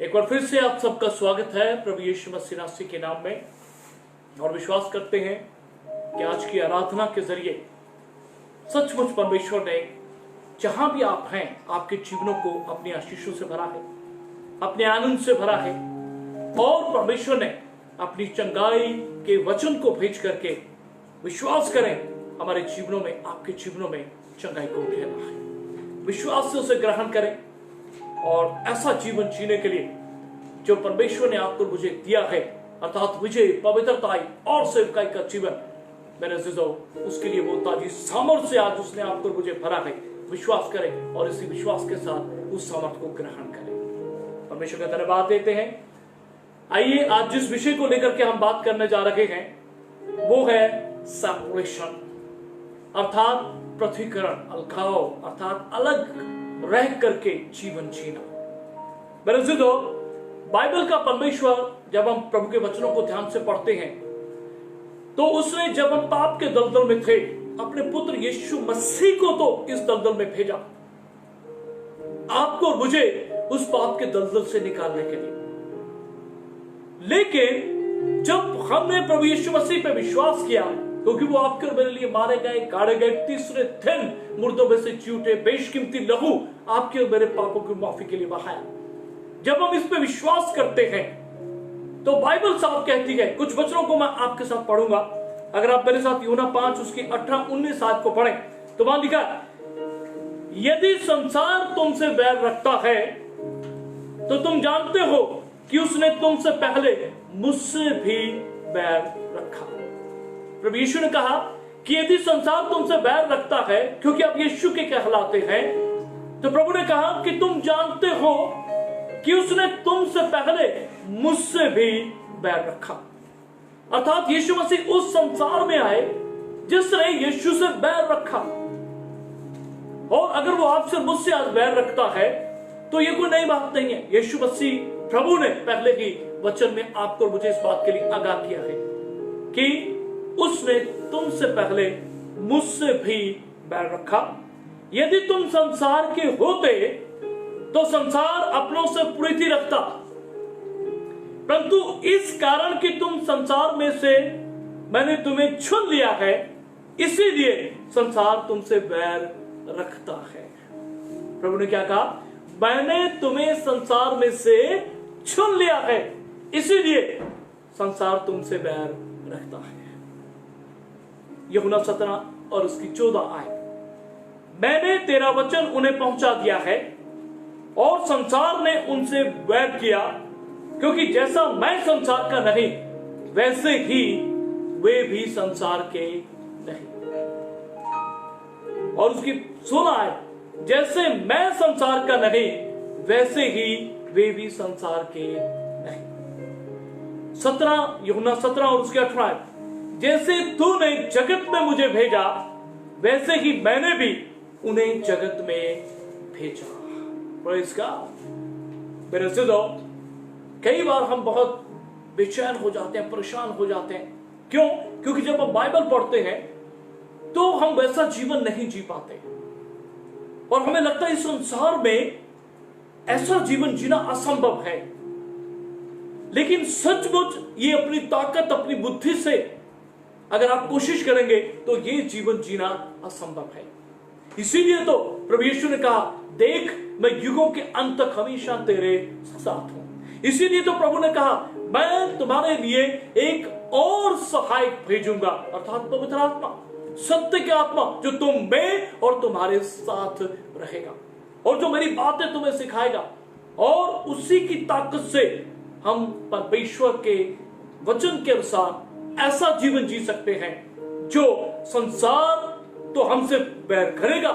एक बार फिर से आप सबका स्वागत है प्रभु यीशु मसीह नासरी के नाम में। और विश्वास करते हैं कि आज की आराधना के जरिए सचमुच परमेश्वर ने जहां भी आप हैं आपके जीवनों को अपनी आशीषों से भरा है, अपने आनंद से भरा है। और परमेश्वर ने अपनी चंगाई के वचन को भेज करके विश्वास करें हमारे जीवनों में, आपके जीवनों में चंगाई को उठेना है। विश्वास से उसे ग्रहण करें और ऐसा जीवन जीने के लिए जो परमेश्वर ने आपको मुझे दिया है, अर्थात विजय, पवित्रताई और सेवकाई का जीवन, मेरे अज़ीज़ों, उसके लिए वो ताजी सामर्थ्य आज उसने आपको मुझे भरा है। विश्वास करें और इसी विश्वास के साथ उस सामर्थ्य को ग्रहण करें। परमेश्वर का धन्यवाद देते हैं। आइए आज जिस विषय को लेकर के हम बात करने जा रहे हैं वो है सेपरेशन, अर्थात पृथ्वीकरण, अलगाव, अर्थात अलग रह करके जीवन जीना। मेरे अज़ीज़ों, बाइबल का परमेश्वर जब हम प्रभु के वचनों को ध्यान से पढ़ते हैं तो उसने जब हम पाप के दलदल में थे अपने पुत्र यीशु मसीह को तो इस दलदल में भेजा, आपको और मुझे उस पाप के दलदल से निकालने के लिए। लेकिन जब हमने प्रभु यीशु मसीह पे विश्वास किया, क्योंकि वो आपके और मेरे लिए मारे गए, गाड़े गए, तीसरे दिन मुर्दों में से जी उठे, बेशकीमती लहू आपके और मेरे पापों की माफी के लिए बहाया। जब हम इस पे विश्वास करते हैं तो बाइबल साफ कहती है, कुछ वचनों को मैं आपके साथ पढ़ूंगा। अगर आप मेरे साथ यूहन्ना 5 उसकी 18-19 आयत को पढ़ें तो वहां लिखा, यदि संसार तुमसे बैर रखता है तो तुम जानते हो कि उसने तुमसे पहले मुझसे भी बैर रखा। प्रभु यीशु ने कहा कि यदि संसार तुमसे बैर रखता है क्योंकि आप यीशु के कहलाते हैं, तो प्रभु ने कहा कि तुम जानते हो कि उसने तुमसे पहले मुझसे भी बैर रखा। अर्थात यीशु मसीह उस संसार में आए जिसने यीशु से बैर रखा। और अगर वो आपसे मुझसे आज बैर रखता है तो ये कोई नई बात नहीं है। यीशु मसीह प्रभु ने पहले ही वचन में आपको और मुझे इस बात के लिए आगाह किया है कि उसने तुमसे पहले मुझसे भी बैर रखा। यदि तुम संसार के होते तो संसार अपनों से प्रीति रखता, परंतु इस कारण कि तुम संसार में से मैंने तुम्हें चुन लिया है, इसीलिए संसार तुमसे बैर रखता है। प्रभु ने क्या कहा? मैंने तुम्हें संसार में से चुन लिया है, इसीलिए संसार तुमसे बैर रखता है। यूहन्ना 17 और उसकी 14 आयत, मैंने तेरा वचन उन्हें पहुंचा दिया है और संसार ने उनसे बैर किया, क्योंकि जैसा मैं संसार का नहीं वैसे ही वे भी संसार के नहीं। और उसकी 16 आयत, जैसे मैं संसार का नहीं वैसे ही वे भी संसार के नहीं। 17 यूहन्ना 17 और उसके 18 आयत, जैसे तूने जगत में मुझे भेजा वैसे ही मैंने भी उन्हें जगत में भेजा। Praise God. मेरे अज़ीज़ों, कई बार हम बहुत बेचैन हो जाते हैं, परेशान हो जाते हैं। क्यों? क्योंकि जब हम बाइबल पढ़ते हैं तो हम वैसा जीवन नहीं जी पाते और हमें लगता है इस संसार में ऐसा जीवन जीना असंभव है। लेकिन सचमुच ये अपनी ताकत, अपनी बुद्धि से अगर आप कोशिश करेंगे तो ये जीवन जीना असंभव है। इसीलिए तो प्रभु यीशु ने कहा, देख मैं युगों के अंत तक हमेशा तेरे साथ हूं। इसीलिए तो प्रभु ने कहा, मैं तुम्हारे लिए एक और सहायक भेजूंगा, अर्थात पवित्र आत्मा, सत्य की आत्मा, जो तुम में और तुम्हारे साथ रहेगा और जो मेरी बातें तुम्हें सिखाएगा। और उसी की ताकत से हम परमेश्वर के वचन के अनुसार ऐसा जीवन जी सकते हैं जो संसार तो हमसे बैर करेगा,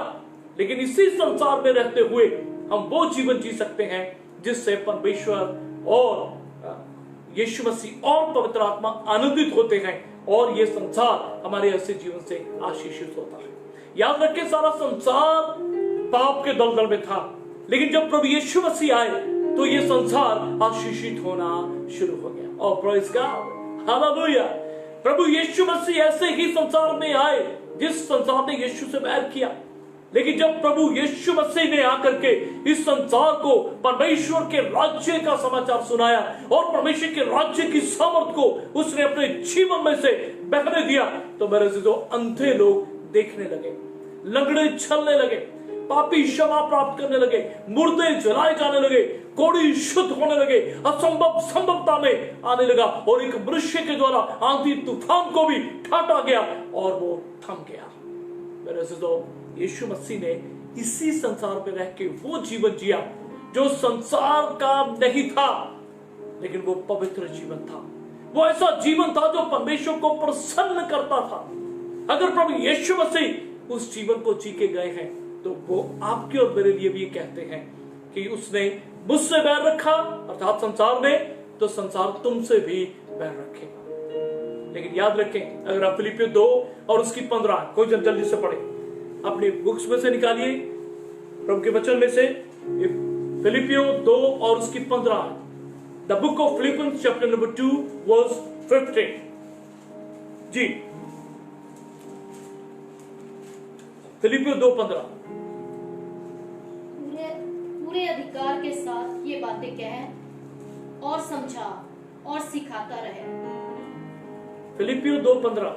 लेकिन इसी संसार में रहते हुए हम वो जीवन जी सकते हैं जिससे परमेश्वर और यीशु मसीह और पवित्र आत्मा आनंदित होते हैं और ये संसार हमारे ऐसे जीवन से आशीषित होता है। याद रखें, सारा संसार पाप के दलदल में था, लेकिन जब प्रभु यीशु मसीह आए तो ये संसार आशीषित होना शुरू हो गया। और प्रेज़ गॉड, हालेलुया। प्रभु यीशु मसीह ऐसे ही संसार में आए जिस संसार ने यीशु से बैर किया, लेकिन जब प्रभु यीशु मसीह ने आकर के इस संसार को परमेश्वर के राज्य का समाचार सुनाया और परमेश्वर के राज्य की सामर्थ को उसने अपने जीवन में से बहने दिया, तो मेरे से जो अंधे लोग देखने लगे, लंगड़े चलने लगे, पापी क्षमा प्राप्त करने लगे, मुर्दे जलाए जाने लगे, कोढ़ी शुद्ध होने लगे, असंभव संभवता में आने लगा और एक मनुष्य के द्वारा आंधी तूफान को भी ठाटा गया और वो थम गया। मेरे से जो यीशु मसीह ने इसी संसार पे रह के वो जीवन जिया जो संसार का नहीं था, लेकिन वो पवित्र जीवन था। वो ऐसा जीवन था जो परमेश्वर को प्रसन्न करता था। अगर प्रभु यीशु मसीह उस जीवन को जी के गए हैं तो वो आपके और मेरे लिए भी ये कहते हैं कि उसने मुझसे बैर रखा अर्थात संसार ने, तो संसार तुमसे भी बैर रखेगा। लेकिन याद रखें, अगर आप फिलिपियो 2 और उसकी 15 कोई जल्दी से पढ़े, अपनी बुक्स में से निकालिए, प्रभु के वचन में से फिलिपियो 2 और उसकी 15, the book of Philippians chapter number 2 verse 15 जी, फिलिपियो 2:15। पूरे अधिकार के साथ ये बातें कह और समझा और सिखाता रहे। फिलिपियो 2:15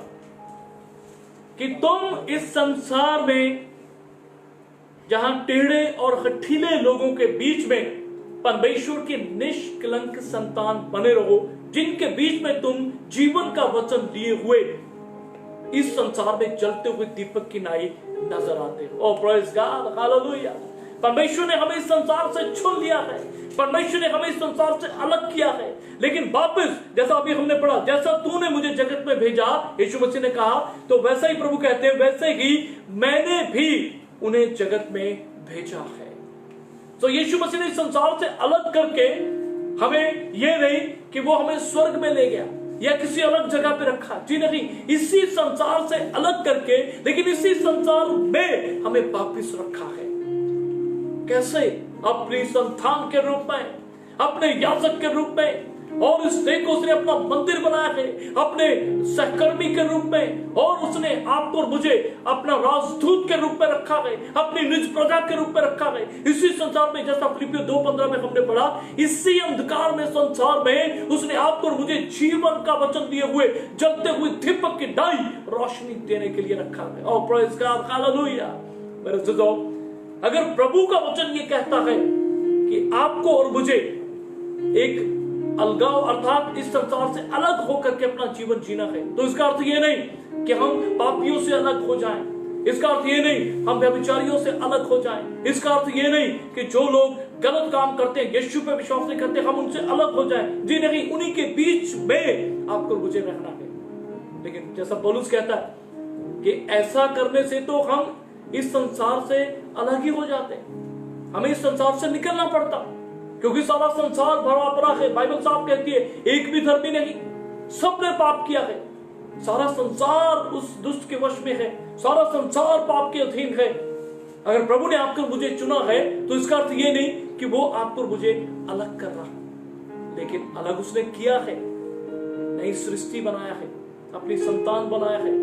कि तुम इस संसार में जहां टेढ़े और हठीले लोगों के बीच में परमेश्वर के निष्कलंक संतान बने रहो, जिनके बीच में तुम जीवन का वचन लिए हुए इस संसार में जलते हुए दीपक की नाई नजर आते हो। ओह प्रेज़ गॉड, हालेलुया। परमेश्वर ने हमें इस संसार से चुन लिया है, परमेश्वर ने हमें इस संसार से अलग किया है, लेकिन वापस जैसा अभी हमने पढ़ा, जैसा तूने मुझे जगत में भेजा, यीशु मसीह ने कहा, तो वैसा ही प्रभु कहते हैं वैसे ही मैंने भी उन्हें जगत में भेजा है। तो यीशु मसीह ने इस संसार से अलग करके हमें यह नहीं कि वो हमें स्वर्ग में ले गया या किसी अलग जगह पे रखा, जी नहीं, इसी संसार से अलग करके लेकिन इसी संसार में हमें वापिस रखा है। कैसे? अपनी संतान के रूप में, अपने याजक के रूप में, और इस देश को उसने अपना मंदिर बनाया है अपने सहकर्मी के रूप में, और उसने आपको और मुझे अपना राजदूत के रूप में रखा है, अपनी निज प्रजा के रूप में रखा है इसी संसार में। जैसा फिलिपियो 2:15 में हमने पढ़ा, इसी अंधकार में संसार में उसने आपको और मुझे जीवन का वचन दिए हुए जलते हुए दीपक की डाई रोशनी देने के लिए रखा है। और प्रेज़ गॉड, हालेलुया। मेरे दोस्तों, अगर प्रभु का वचन ये कहता है कि आपको और मुझे एक अलगाव अर्थात इस संसार से अलग होकर के अपना जीवन जीना है, तो इसका अर्थ ये नहीं कि हम पापियों से अलग हो जाएं, इसका अर्थ ये नहीं हम व्यभिचारियों से अलग हो जाएं, इसका अर्थ ये नहीं कि जो लोग गलत काम करते हैं, यीशु पे विश्वास नहीं करते, हम उनसे अलग हो जाएं, जी नहीं, उन्हीं के बीच में आपको मुझे रहना है। लेकिन जैसा पौलुस कहता है कि ऐसा करने से तो हम इस संसार से अलग ही हो जाते, हमें इस संसार से निकलना पड़ता, क्योंकि सारा संसार भरा पड़ा है। बाइबल साफ कहती है एक भी धर्मी नहीं, सबने पाप किया है, सारा संसार उस दुष्ट के वश में है, सारा संसार पाप के अधीन है। अगर प्रभु ने आपको मुझे चुना है तो इसका अर्थ ये नहीं कि वो आपको मुझे अलग कर रहा है, लेकिन अलग उसने किया है, नई सृष्टि बनाया है, अपनी संतान बनाया है,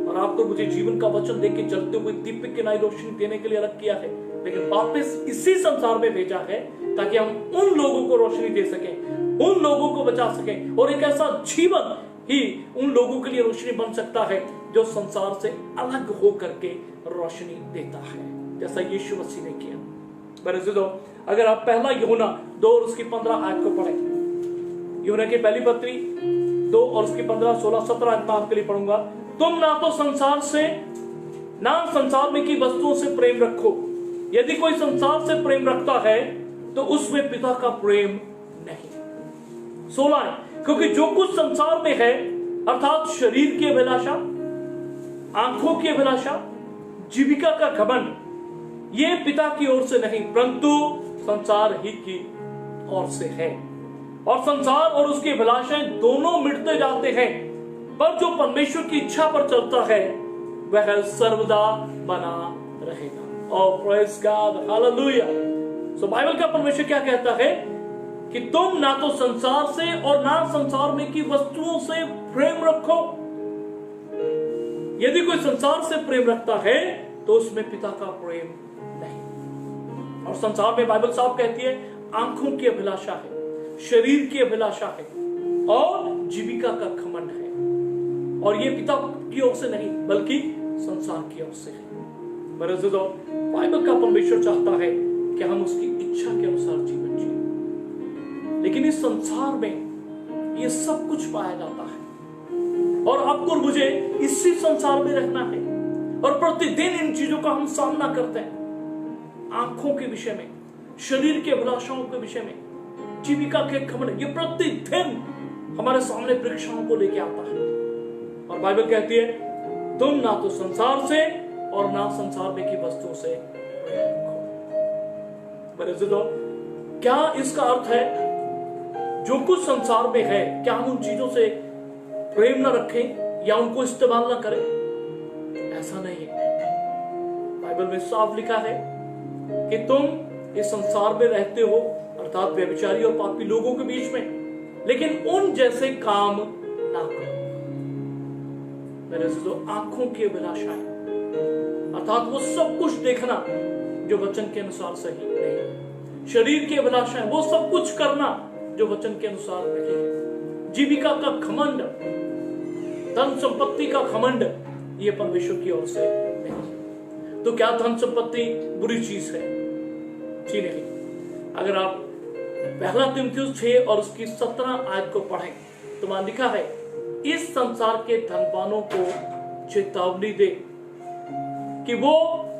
और आपको मुझे जीवन का वचन देके जलते हुए दीपक की नई रोशनी देने के लिए अलग किया है, लेकिन वापस इसी संसार में भेजा है ताकि हम उन लोगों को रोशनी दे सकें, उन लोगों को बचा सकें, और एक ऐसा जीवन ही उन लोगों के लिए रोशनी बन सकता है जो संसार से अलग होकर के रोशनी देता है, जैसा यीशु मसीह ने किया। मेरे दोस्तों, अगर आप पहला यूहन्ना 2 और उसकी 15 आयत को पढ़ें, यूहन्ना की पहली पत्री 2 और उसकी 15, 16, 17 आयत में आपके लिए पढ़ूंगा। तुम ना तो संसार से ना संसार में की वस्तुओं से प्रेम रखो, यदि कोई संसार से प्रेम रखता है तो उसमें पिता का प्रेम नहीं। 16 है, क्योंकि जो कुछ संसार में है अर्थात शरीर की अभिलाषा, आंखों की अभिलाषा, जीविका का घमंड, ये पिता की ओर से नहीं परंतु संसार ही की ओर से है। और संसार और उसकी अभिलाषाएं दोनों मिटते जाते हैं, पर जो परमेश्वर की इच्छा पर चलता है वह सर्वदा बना रहेगा। और प्रेज़ गॉड, हालेलुया। सो बाइबल का परमेश्वर क्या कहता है कि तुम ना तो संसार से और ना संसार में की वस्तुओं से प्रेम रखो। यदि कोई संसार से प्रेम रखता है तो उसमें पिता का प्रेम नहीं। और संसार में बाइबल साहब कहती है आंखों की अभिलाषा है, शरीर की अभिलाषा है और जीविका का घमंड है, और ये पिता की ओर से नहीं बल्कि संसार की ओर से है। मेरे अज़ीज़ों, बाइबल का परमेश्वर चाहता है कि हम उसकी इच्छा के अनुसार जीवन जिए, लेकिन इस संसार में ये सब कुछ पाया जाता है और आपको और मुझे इसी संसार में रहना है, और प्रतिदिन इन चीजों का हम सामना करते हैं। आंखों के विषय में, शरीर के अभिलाषाओं के विषय में, जीविका के घमंड, ये प्रतिदिन हमारे सामने परीक्षाओं को लेके आता है। और बाइबल कहती है तुम ना तो संसार से और ना संसार में की वस्तुओं से प्रेम रखो। मेरे अज़ीज़ों, क्या इसका अर्थ है जो कुछ संसार में है क्या हम उन चीजों से प्रेम ना रखें या उनको इस्तेमाल ना करें? ऐसा नहीं है। बाइबल में साफ लिखा है कि तुम इस संसार में रहते हो, अर्थात व्यभिचारी और पापी लोगों के बीच में, लेकिन उन जैसे काम ना करो। मेरे अज़ीज़ों, आंखों की अभिलाषाएं, अर्थात वो सब कुछ देखना जो वचन के अनुसार सही नहीं है, शरीर की अभिलाषाएं, वो सब कुछ करना जो वचन के अनुसार नहीं है, जीविका का घमंड, धन संपत्ति का घमंड, ये परमेश्वर की ओर से नहीं। तो क्या धन संपत्ति बुरी चीज है? जी नहीं। अगर आप पहला तीमुथियुस 6 और उसकी 17 आयत को पढ़ें तो वहां लिखा है इस संसार के धनवानों को चेतावनी दे कि वो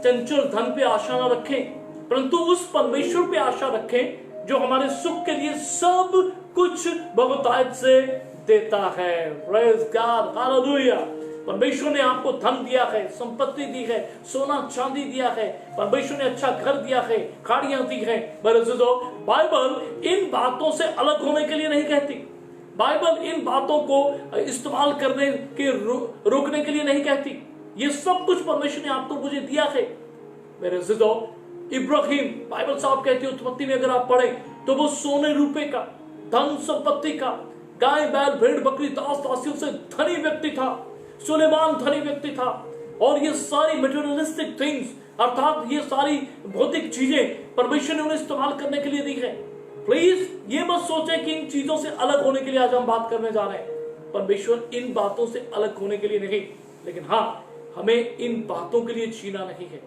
चंचल धन पे आशा न रखें, परंतु उस परमेश्वर पे आशा रखें जो हमारे सुख के लिए सब कुछ बहुतायत से देता है। Praise God, hallelujah. परमेश्वर ने आपको धन दिया है, संपत्ति दी है, सोना चांदी दिया है, परमेश्वर ने अच्छा घर दिया है, गाड़ियां दी है। मेरे अज़ीज़ों, बाइबल इन बातों से अलग होने के लिए नहीं कहती। बाइबल इन बातों को इस्तेमाल करने के रोकने के लिए नहीं कहती। ये सब कुछ परमेश्वर ने आपको मुझे दिया है। मेरे अज़ीज़ों, इब्राहिम, बाइबल साहब कहती है उत्पत्ति में अगर आप पढ़ें तो वो सोने रुपए का, धन संपत्ति का, गाय बैल भेड़ बकरी दास दासियों से धनी व्यक्ति था। सुलेमान धनी व्यक्ति था, और ये सारी मटेरियलिस्टिक थिंग्स, अर्थात ये सारी भौतिक चीजें परमेश्वर ने उन्हें इस्तेमाल करने के लिए दी है। प्लीज ये मत सोचें कि इन चीजों से अलग होने के लिए आज हम बात करने जा रहे हैं। परमेश्वर इन बातों से अलग होने के लिए नहीं, लेकिन हाँ, हमें इन बातों के लिए जीना नहीं है,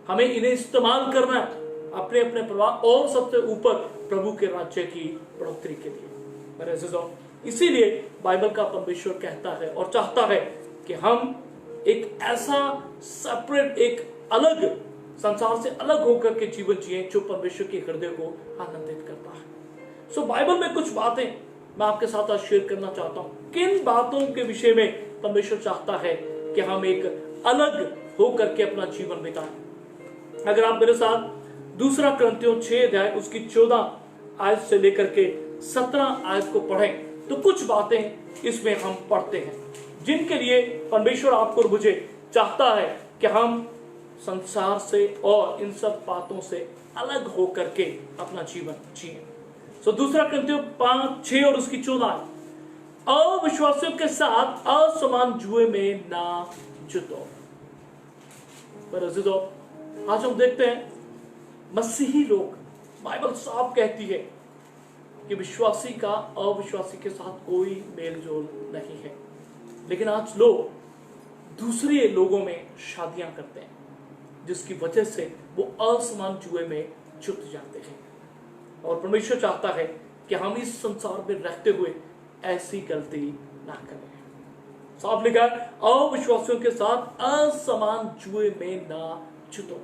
हमें इन्हें इस्तेमाल करना है अपने अपने प्रभाव और सबसे ऊपर प्रभु के राज्य की बढ़ोतरी के लिए। मेरे अज़ीज़ों, इसीलिए बाइबल का परमेश्वर कहता है और चाहता है कि हम एक ऐसा सेपरेट, एक अलग संसार से अलग होकर के जीवन जिए जो परमेश्वर के हृदय को आनंदित करता है। सो बाइबल में कुछ बातें मैं आपके साथ आज शेयर करना चाहता हूं। किन बातों के विषय में परमेश्वर चाहता है कि हम एक अलग होकर के अपना जीवन बिताएं। अगर आप मेरे साथ दूसरा कुरिन्थियों 6 अध्याय उसकी 14 आयत से लेकर के 17 आयत को पढ़ें तो कुछ बातें इसमें हम पढ़ते हैं जिनके लिए परमेश्वर आपको और मुझे चाहता है कि हम संसार से और इन सब बातों से अलग होकर के अपना जीवन जिए। सो दूसरा कुरिन्थियों 5:6 और उसकी 14, अविश्वासियों के साथ असमान जुए में ना जुटो। पर अज़ीज़ों, आज हम देखते हैं मसीही लोग, बाइबल साफ कहती है कि विश्वासी का अविश्वासी के साथ कोई मेल जोल नहीं है, लेकिन आज लोग दूसरे लोगों में शादियां करते हैं जिसकी वजह से वो असमान जुए में जुट जाते हैं। और परमेश्वर चाहता है कि हम इस संसार में रहते हुए ऐसी गलती ना करें। साफ लिखा है, अविश्वासियों के साथ असमान जुए में ना जुटो।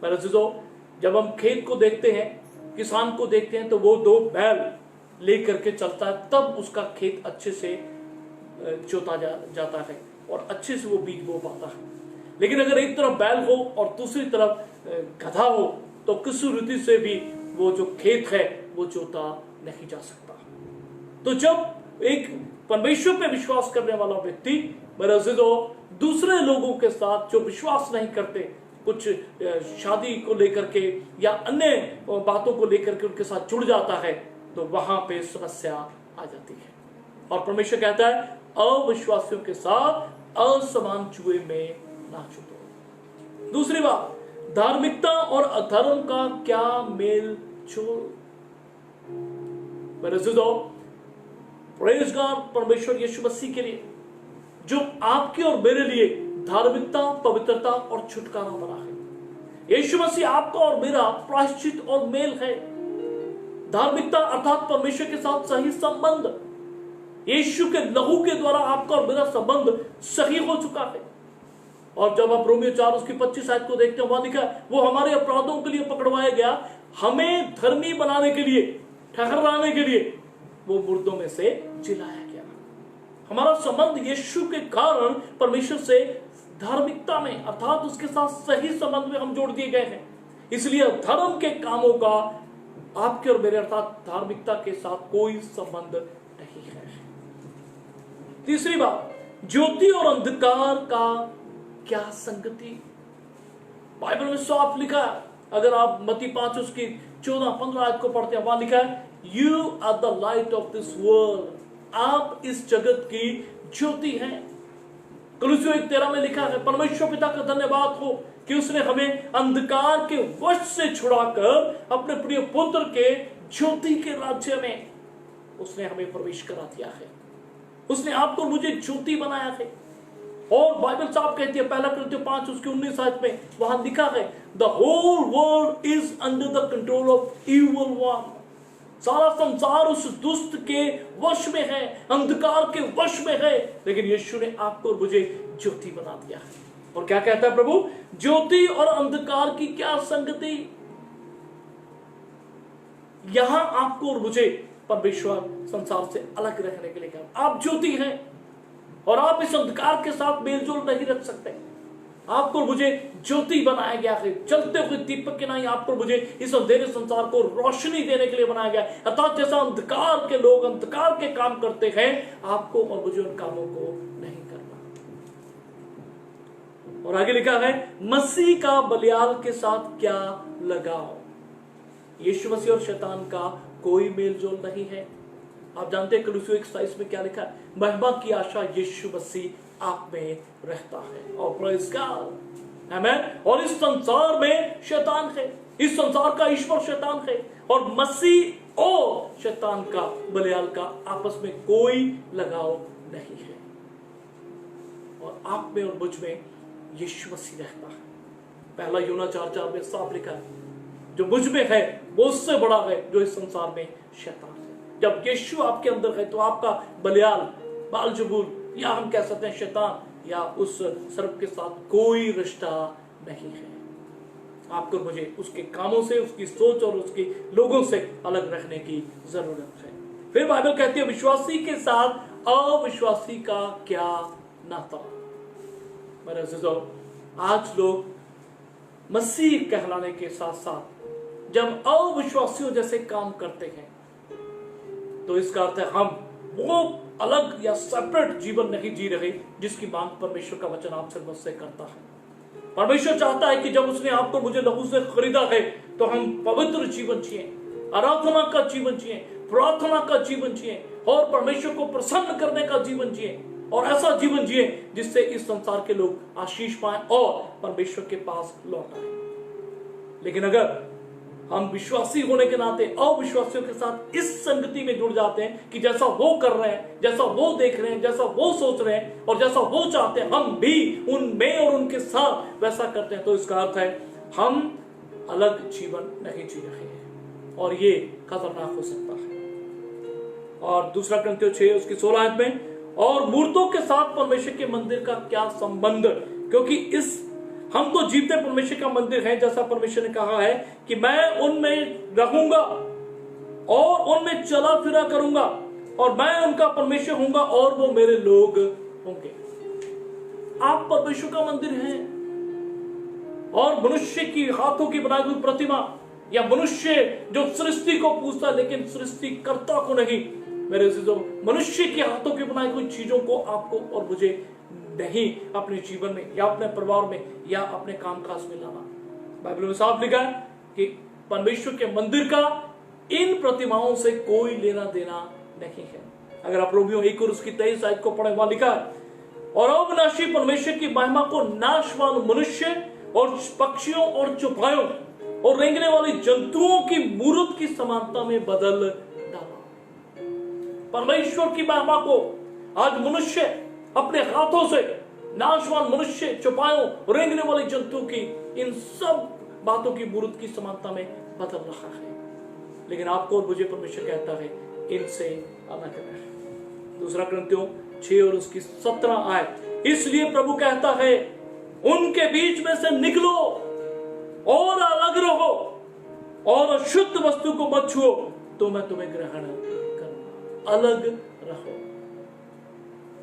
मेरे अज़ीज़ों, जब हम खेत को देखते हैं, किसान को देखते हैं, तो वो 2 बैल लेकर के चलता है, तब उसका खेत अच्छे से जोता जाता है और अच्छे से वो बीज बो पाता है। लेकिन अगर एक तरफ बैल हो और दूसरी तरफ गधा हो तो किसी रीति से भी वो जो खेत है वो जोता नहीं जा सकता। तो जब एक परमेश्वर पे विश्वास करने वाला व्यक्ति, मेरे अज़ीज़ों, दूसरे लोगों के साथ जो विश्वास नहीं करते, कुछ शादी को लेकर के या अन्य बातों को लेकर के उनके साथ जुड़ जाता है, तो वहां पे समस्या आ जाती है। और परमेश्वर कहता है, अविश्वासियों के साथ असमान जुए में ना जुटो। दूसरी बात, धार्मिकता और अधर्म का क्या मेल जोल? मेरे अज़ीज़ों, प्रेज़ गॉड परमेश्वर यीशु मसीह के लिए जो आपके और मेरे लिए धार्मिकता, पवित्रता और छुटकारा बना है। यीशु मसीह आपका और मेरा प्रायश्चित और मेल है। धार्मिकता अर्थात परमेश्वर के साथ सही संबंध, यीशु के लहू के द्वारा आपका और मेरा संबंध सही हो चुका है। और जब आप रोमियो 4 उसकी 25 आयत को देखते हैं, वहां लिखा है वो हमारे अपराधों के लिए पकड़वाया गया, हमें धर्मी बनाने के लिए, ठहराने के लिए वो मुर्दों में से जिलाया गया। हमारा संबंध यीशु के कारण परमेश्वर से धार्मिकता में अर्थात उसके साथ सही संबंध में हम जोड़ दिए गए हैं। इसलिए धर्म के कामों का आपके और मेरे अर्थात धार्मिकता के साथ कोई संबंध नहीं है। तीसरी बात, ज्योति और अंधकार का क्या संगति? बाइबल में साफ लिखा है, अगर आप मत्ती 5 उसकी 14-15 आयत को पढ़ते हैं, वहां लिखा है you are the light of this world, आप इस जगत की ज्योति हैं। कुलुस्सियों 1:13 में लिखा है, परमेश्वर पिता का धन्यवाद हो कि उसने हमें अंधकार के वश से छुड़ाकर अपने प्रिय पुत्र के ज्योति के राज्य में उसने हमें प्रवेश करा दिया है। उसने आपको मुझे ज्योति बनाया है। और बाइबल साफ कहती है, 1 कुरिन्थियों 5 उसके 19 आयत में वहां लिखा है the whole world is under the control of evil one, सारा संसार उस दुष्ट के वश में है, अंधकार के वश में है, लेकिन यीशु ने आपको और मुझे ज्योति बना दिया है। और क्या कहता है प्रभु? ज्योति और अंधकार की क्या संगति? यहां आपको और मुझे परमेश्वर संसार से अलग रहने के लिए कहा, आप ज्योति हैं और आप इस अंधकार के साथ मेलजोल नहीं रख सकते। आपको मुझे ज्योति बनाया गया है, चलते हुए दीपक के नहीं आपको मुझे इस अंधेरे संसार को रोशनी देने के लिए बनाया गया। अर्थात जैसा अंधकार के लोग अंधकार के काम करते हैं, आपको और मुझे उन कामों को नहीं करना। और आगे लिखा है मसीह का बलियाल के साथ क्या लगाव? यीशु मसीह और शैतान का कोई मेलजोल नहीं है। आप जानते हैं कुलुस्सियों 1:27 में क्या लिखा है? महिमा की आशा यीशु मसीह आप में रहता है। और प्रेज़ गॉड, आमीन। और इस संसार में शैतान है, इस संसार का ईश्वर शैतान है, और मसीह और शैतान का बलियाल का आपस में कोई लगाव नहीं है। और आप में और मुझ में यीशु मसीह रहता है। 1 यूहन्ना 4:4 में साफ लिखा है, जो मुझ में है वो उससे बड़ा है जो इस संसार में शैतान है। जब यीशु आपके अंदर है तो आपका बलियाल, बालजबूल, या हम कह सकते हैं शैतान या उस सर्प के साथ कोई रिश्ता नहीं है। आपको मुझे उसके कामों से, उसकी सोच और उसके लोगों से अलग रखने की जरूरत है। फिर बाइबल कहती है विश्वासी के साथ अविश्वासी का क्या नाता? मेरे अज़ीज़ों, आज लोग मसीह कहलाने के साथ साथ जब अविश्वासियों जैसे काम करते हैं तो इसका अर्थ है हम वो अलग या सेपरेट जीवन नहीं जी रहे जिसकी मांग परमेश्वर का वचन आपसे मुझसे करता है। परमेश्वर चाहता है कि जब उसने आपको मुझे लहू से खरीदा है तो हम पवित्र जीवन जिए, आराधना का जीवन जिए, प्रार्थना का जीवन जिए और परमेश्वर को प्रसन्न करने का जीवन जिए, और ऐसा जीवन जिए जिससे इस संसार के लोग आशीष पाएं और परमेश्वर के पास लौट आए। लेकिन अगर हम विश्वासी होने के नाते अविश्वासियों के साथ इस संगति में जुड़ जाते हैं कि जैसा वो कर रहे हैं, जैसा वो देख रहे हैं, जैसा वो सोच रहे हैं और जैसा वो चाहते हैं हम भी उनमें और उनके साथ वैसा करते हैं, तो इसका अर्थ है हम अलग जीवन नहीं जी रहे हैं और ये खतरनाक हो सकता है। और 2 कुरिन्थियों 6 उसकी 16 आयत में, और मूर्तों के साथ परमेश्वर के मंदिर का क्या संबंध? क्योंकि इस हम तो जीवते परमेश्वर का मंदिर है, जैसा परमेश्वर ने कहा है कि मैं उनमें रहूंगा और उनमें चला फिरा करूंगा और मैं उनका परमेश्वर हूंगा और वो मेरे लोग होंगे। आप परमेश्वर का मंदिर हैं और मनुष्य की हाथों की बनाई हुई प्रतिमा या मनुष्य जो सृष्टि को पूछता है लेकिन सृष्टिकर्ता को नहीं, मेरे अज़ीज़ों, मनुष्य की हाथों की बनाई हुई चीजों को आपको और मुझे नहीं अपने जीवन में या अपने परिवार में या अपने कामकाज में लाना। बाइबल में साफ लिखा है कि परमेश्वर के मंदिर का इन प्रतिमाओं से कोई लेना देना नहीं है। अगर आप रोमियो 1 और उसकी 23 आयत को पढ़े, वहां लिखा है, और अविनाशी परमेश्वर की महिमा को नाशवान मनुष्य और पक्षियों और चौपायों और रेंगने वाले जंतुओं की मूर्त की समानता में बदल डाला। परमेश्वर की महिमा को आज मनुष्य अपने हाथों से नाशवान मनुष्य, चौपायों, रेंगने वाले जंतुओं की, इन सब बातों की मूर्त की समानता में बदल रहा है। लेकिन आपको और मुझे परमेश्वर कहता है इनसे अलग रहे। दूसरा कुरिन्थियों 6 और उसकी 17 आयत, इसलिए प्रभु कहता है उनके बीच में से निकलो और अलग रहो और अशुद्ध वस्तु को मत छुओ तो मैं तुम्हें ग्रहण करूंगा। अलग रहो।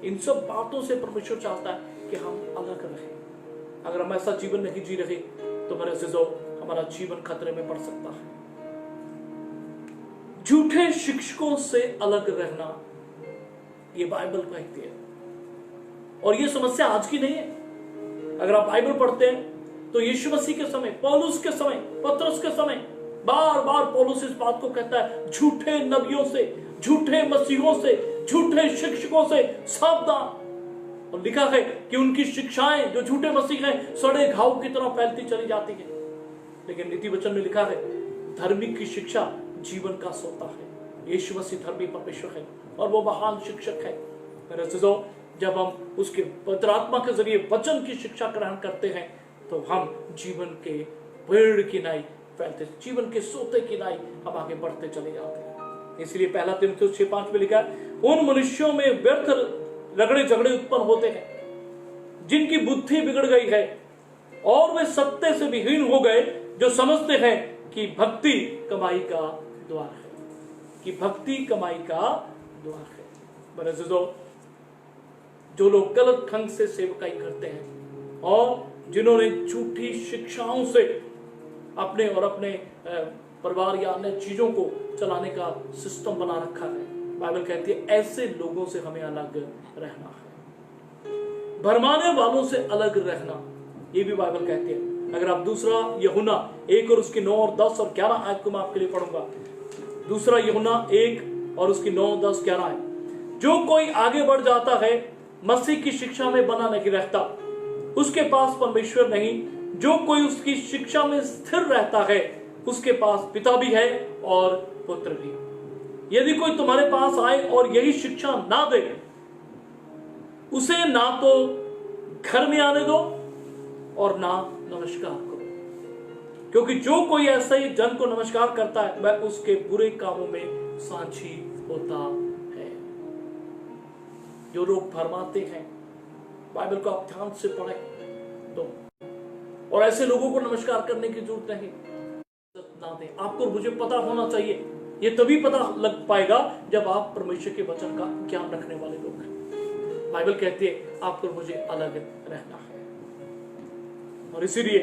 इन सब बातों से परमेश्वर चाहता है कि हम अलग रहें। अगर हम ऐसा जीवन नहीं जी रहे तो मेरे अज़ीज़ों, हमारा जीवन खतरे में पड़ सकता है। झूठे शिक्षकों से अलग रहना, ये बाइबल कहती है। और ये समस्या आज की नहीं है। अगर आप बाइबल पढ़ते हैं तो यीशु मसीह के समय, पौलुस के समय, पतरस के समय बार बार पौलुस इस बात को कहता है, झूठे नबियों से, झूठे मसीहों से, झूठे शिक्षकों से सावधान। और लिखा है कि उनकी शिक्षाएं, जो झूठे मसीह हैं, सड़े घाव की तरह फैलती चली जाती है। लेकिन नीति वचन में लिखा है धार्मिक की शिक्षा जीवन का सोता है। यीशु मसीह धर्मी परमेश्वर है और वो महान शिक्षक है। मेरे अज़ीज़ों, जब हम उसके पवित्र आत्मा के जरिए वचन की शिक्षा ग्रहण करते हैं तो हम जीवन के पेड़ की नाई फैलते, जीवन के सोते की नाई हम आगे बढ़ते चले जाते हैं। इसलिए पहला तीमुथियुस 6:5 में लिखा है, उन मनुष्यों में व्यर्थ रगड़े झगड़े उत्पन्न होते हैं जिनकी बुद्धि बिगड़ गई है और वे सत्य से विहीन हो गए, जो समझते हैं कि भक्ति कमाई का द्वार है, कि भक्ति कमाई का द्वार है। मेरे अज़ीज़ों, जो लोग गलत ढंग से सेवकाई करते हैं और जिन्होंने झूठी शिक्षाओं से अपने और अपने परिवार या अन्य चीजों को चलाने का सिस्टम बना रखा है, बाइबल कहती है ऐसे लोगों से हमें अलग रहना है। भरमाने वालों से अलग रहना, ये भी बाइबल कहती है। अगर आप दूसरा यूहन्ना 1 और उसकी 9 और 10 और 11 आयत को मैं आपके लिए पढ़ूंगा। दूसरा यूहन्ना 1 और उसकी 9, 10, 11 आयत, जो कोई आगे बढ़ जाता है मसीह की शिक्षा में बना नहीं रहता, उसके पास परमेश्वर नहीं। जो कोई उसकी शिक्षा में स्थिर रहता है उसके पास पिता भी है और पुत्र भी। यदि कोई तुम्हारे पास आए और यही शिक्षा ना दे, उसे ना तो घर में आने दो और ना नमस्कार करो, क्योंकि जो कोई ऐसा ही जन को नमस्कार करता है वह उसके बुरे कामों में साझी होता है। जो लोग भरमाते हैं, बाइबल को आप ध्यान से पढ़ें तो, और ऐसे लोगों को नमस्कार करने की जरूरत नहीं ना दें। आपको मुझे पता होना चाहिए, ये तभी पता लग पाएगा जब आप परमेश्वर के वचन का ज्ञान रखने वाले लोग हैं। बाइबल कहती है आपको मुझे अलग रहना है, और इसीलिए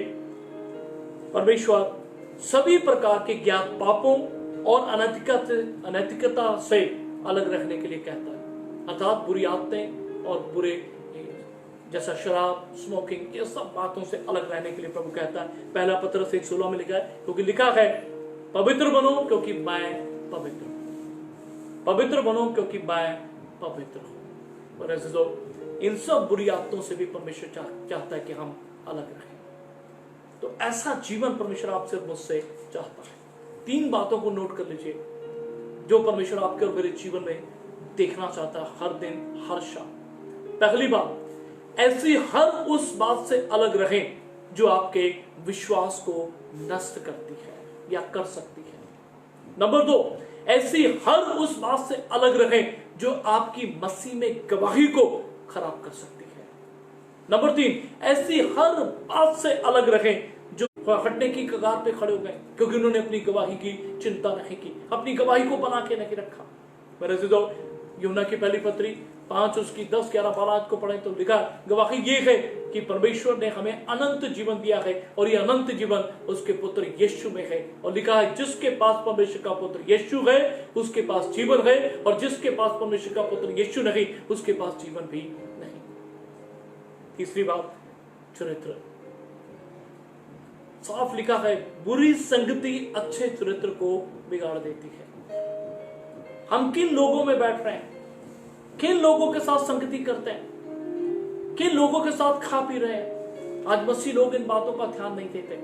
परमेश्वर सभी प्रकार के ज्ञात पापों और अनैतिकता से अलग रहने के लिए कहता है, अर्थात बुरी आदतें और बुरे जैसा शराब, स्मोकिंग, ये सब बातों से अलग रहने के लिए प्रभु कहता है। पहला पत्रस 1:16 में लिखा है, क्योंकि लिखा है पवित्र बनो क्योंकि मैं पवित्र हूं। पवित्र बनो क्योंकि मैं पवित्र हूं। और ऐसे इन सब बुरी आदतों से भी परमेश्वर चाहता है कि हम अलग रहें। तो ऐसा जीवन परमेश्वर आपसे और मुझसे चाहता है। 3 बातों को नोट कर लीजिए जो परमेश्वर आपके और मेरे जीवन में देखना चाहता है हर दिन, हर शाम। पहली बात, ऐसी हर उस बात से अलग रहें जो आपके विश्वास को नष्ट करती है या कर सकती है। नंबर 2, ऐसी हर उस बात से अलग रहें जो आपकी मसीह में गवाही को खराब कर सकती है। नंबर 3, ऐसी हर बात से अलग रहें जो हटने की कगार पे खड़े हो गए क्योंकि उन्होंने अपनी गवाही की चिंता नहीं की, अपनी गवाही को बना के नहीं रखा। मेरे अज़ीज़ों, यूहन्ना की पहली पत्री 5 उसकी 10, 11, 12 को पढ़ें तो लिखा गवाही ये है कि परमेश्वर ने हमें अनंत जीवन दिया है और ये अनंत जीवन उसके पुत्र यीशु में है। और लिखा है जिसके पास परमेश्वर का पुत्र यीशु है उसके पास जीवन है, और जिसके पास परमेश्वर का पुत्र यीशु नहीं उसके पास जीवन भी नहीं। तीसरी बात, चरित्र। साफ लिखा है बुरी संगति अच्छे चरित्र को बिगाड़ देती है। हम किन लोगों में बैठ रहे हैं, किन लोगों के साथ संगति करते हैं, किन लोगों के साथ खा पी रहे हैं, आज मसीह लोग इन बातों का ध्यान नहीं देते,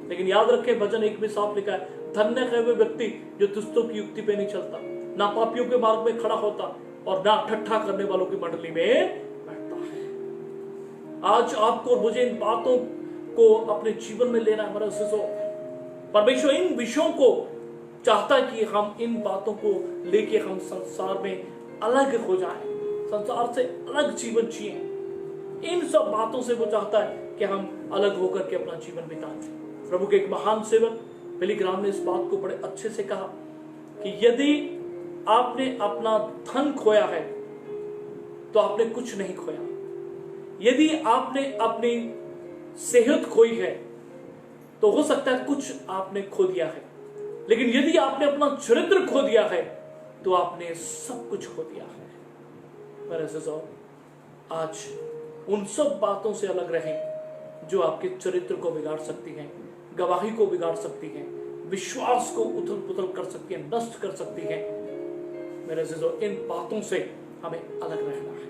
लेकिन याद रखें भजन 1 में साफ लिखा है, धन्य है वे व्यक्ति जो दुष्टों की युक्ति पे नहीं चलता, ना पापियों के मार्ग में खड़ा होता और ना ठट्ठा करने वालों की मंडली में बैठता है। आज आपको और मुझे इन बातों को अपने जीवन में लेना है। हमारे परमेश्वर इन विषयों को चाहता है कि हम इन बातों को लेके हम संसार में अलग हो जाएं, संसार से अलग जीवन जिए। इन सब बातों से वो चाहता है कि हम अलग होकर के अपना जीवन बिताएं। प्रभु के एक महान सेवक बिली ग्राहम ने इस बात को बड़े अच्छे से कहा कि यदि आपने अपना धन खोया है तो आपने कुछ नहीं खोया, यदि आपने अपनी सेहत खोई है तो हो सकता है कुछ आपने खो दिया है, लेकिन यदि आपने अपना चरित्र खो दिया है तो आपने सब कुछ खो दिया है। मेरे अज़ीज़ों, आज उन सब बातों से अलग रहें जो आपके चरित्र को बिगाड़ सकती हैं, गवाही को बिगाड़ सकती हैं, विश्वास को उथल पुथल कर सकती हैं, नष्ट कर सकती हैं। मेरे अज़ीज़ों, इन बातों से हमें अलग रहना है।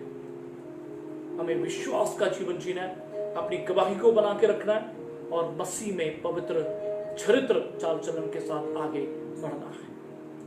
हमें विश्वास का जीवन जीना है, अपनी गवाही को बना के रखना है और मसीह में पवित्र चरित्र चाल चलन के साथ आगे बढ़ना है।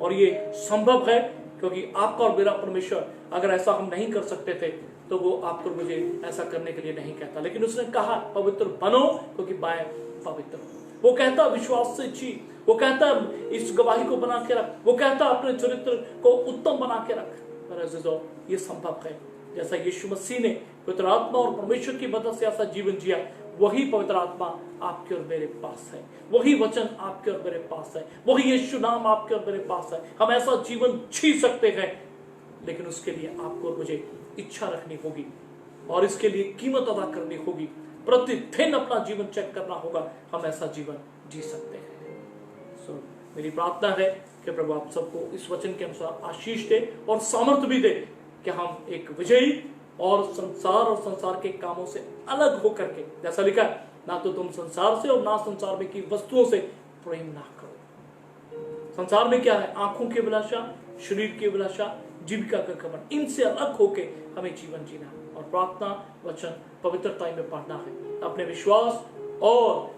और ये संभव है क्योंकि आपका और मेरा परमेश्वर, अगर ऐसा हम नहीं कर सकते थे तो वो आपको मुझे ऐसा करने के लिए नहीं कहता, लेकिन उसने कहा पवित्र बनो क्योंकि मैं पवित्र हूं। वो कहता विश्वास से जी, वो कहता इस गवाही को बना के रख, वो कहता अपने चरित्र को उत्तम बना के रख। मेरे अज़ीज़ों, ये संभव है। जैसा यीशु मसीह ने पवित्र आत्मा और परमेश्वर की मदद से ऐसा जीवन जिया, वही पवित्र आत्मा आपके और मेरे पास है, वही वचन आपके और मेरे पास है, वही यीशु नाम आपके और मेरे पास है। हम ऐसा जीवन जी सकते हैं, लेकिन उसके लिए आपको और मुझे इच्छा रखनी होगी और इसके लिए कीमत अदा करनी होगी। प्रतिदिन अपना जीवन चेक करना होगा, हम ऐसा जीवन जी सकते हैं। मेरी प्रार्थना है कि प्रभु आप सबको इस वचन के अनुसार आशीष दे और सामर्थ्य भी दे कि हम एक विजयी और संसार के कामों से अलग होकर के, जैसा लिखा है, ना तो तुम संसार से और ना संसार में की वस्तुओं से प्रेम ना करो। संसार में क्या है? आंखों की अभिलाषा, शरीर की अभिलाषा, जीविका का घमंड। इनसे अलग होके हमें जीवन जीना है और प्रार्थना, वचन, पवित्रता में पढ़ना है। अपने विश्वास और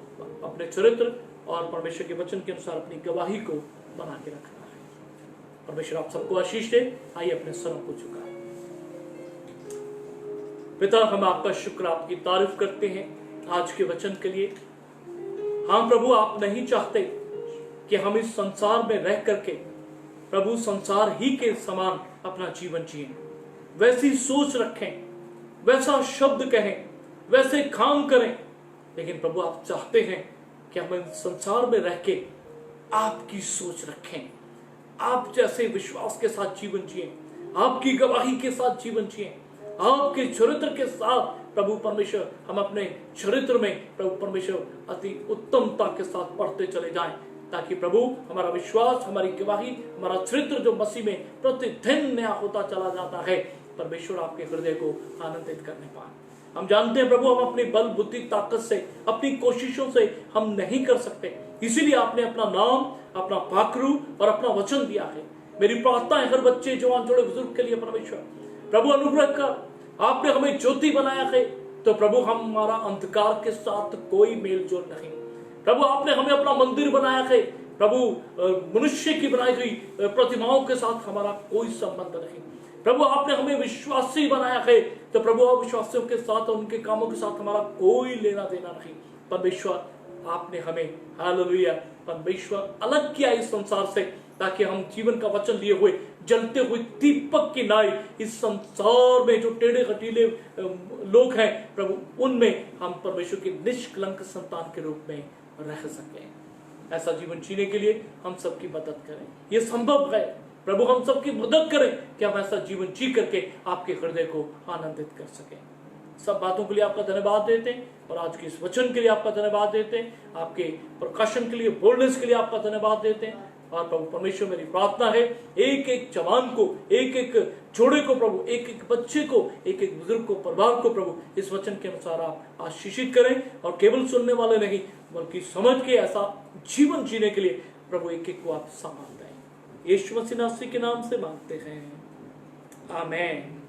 अपने चरित्र और परमेश्वर के वचन के अनुसार अपनी गवाही को बना के रखना है। परमेश्वर आप सबको आशीष दे। आइए अपने सरों को झुकाएं। पिता, हम आपका शुक्र, आपकी तारीफ करते हैं आज के वचन के लिए। हाँ प्रभु, आप नहीं चाहते कि हम इस संसार में रह करके प्रभु संसार ही के समान अपना जीवन जिए, वैसी सोच रखें, वैसा शब्द कहें, वैसे काम करें। लेकिन प्रभु आप चाहते हैं कि हम इस संसार में रह के आपकी सोच रखें, आप जैसे विश्वास के साथ जीवन जिए, आपकी गवाही के साथ जीवन जिए, आपके चरित्र के साथ प्रभु परमेश्वर हम अपने चरित्र में प्रभु परमेश्वर अति उत्तमता के साथ पढ़ते चले जाएं, ताकि प्रभु हमारा विश्वास, हमारी गवाही, हमारा चरित्र जो मसीह में प्रतिदिन नया होता चला जाता है, परमेश्वर आपके हृदय को आनंदित करने पाए। हम जानते हैं प्रभु, हम अपनी बल, बुद्धि, ताकत से, अपनी कोशिशों से हम नहीं कर सकते, इसीलिए आपने अपना नाम, अपना पाखरू और अपना वचन दिया है। मेरी प्रार्थना है हर बच्चे, जवान, जोड़े, बुजुर्ग के लिए परमेश्वर प्रभु अनुग्रह कर। आपने हमें ज्योति बनाया है तो प्रभु हमारा अंधकार के साथ कोई मेल जोल नहीं। प्रभु आपने हमें अपना मंदिर बनाया है, प्रभु मनुष्य की बनाई हुई प्रतिमाओं के साथ हमारा कोई संबंध नहीं। प्रभु आपने हमें विश्वासी बनाया है तो प्रभु अविश्वासियों के साथ और उनके कामों के साथ हमारा कोई लेना देना नहीं। परमेश्वर आपने हमें, हालेलुया, परमेश्वर अलग किया इस संसार से, ताकि हम जीवन का वचन लिए हुए जलते हुए दीपक की नाई इस संसार में जो टेढ़े घटीले लोग हैं प्रभु, उनमें हम परमेश्वर की निष्कलंक संतान के रूप में रह सकें। ऐसा जीवन जीने के लिए हम सबकी मदद करें। ये संभव है प्रभु, हम सबकी मदद करें कि हम ऐसा जीवन जी करके आपके हृदय को आनंदित कर सकें। सब बातों के लिए आपका धन्यवाद देते हैं और आज के इस वचन के लिए आपका धन्यवाद देते हैं, आपके प्रकाशन के लिए, बोल्डनेस के लिए आपका धन्यवाद देते हैं। और प्रभु परमेश्वर, मेरी प्रार्थना है एक एक जवान को, एक एक जोड़े को प्रभु, एक एक बच्चे को, एक एक बुजुर्ग को, परिवार को प्रभु इस वचन के अनुसार आप आशीषित करें और केवल सुनने वाले नहीं बल्कि समझ के ऐसा जीवन जीने के लिए प्रभु एक एक को आप सामर्थ्य दें। यीशु मसीह के नाम से मांगते हैं, आमीन।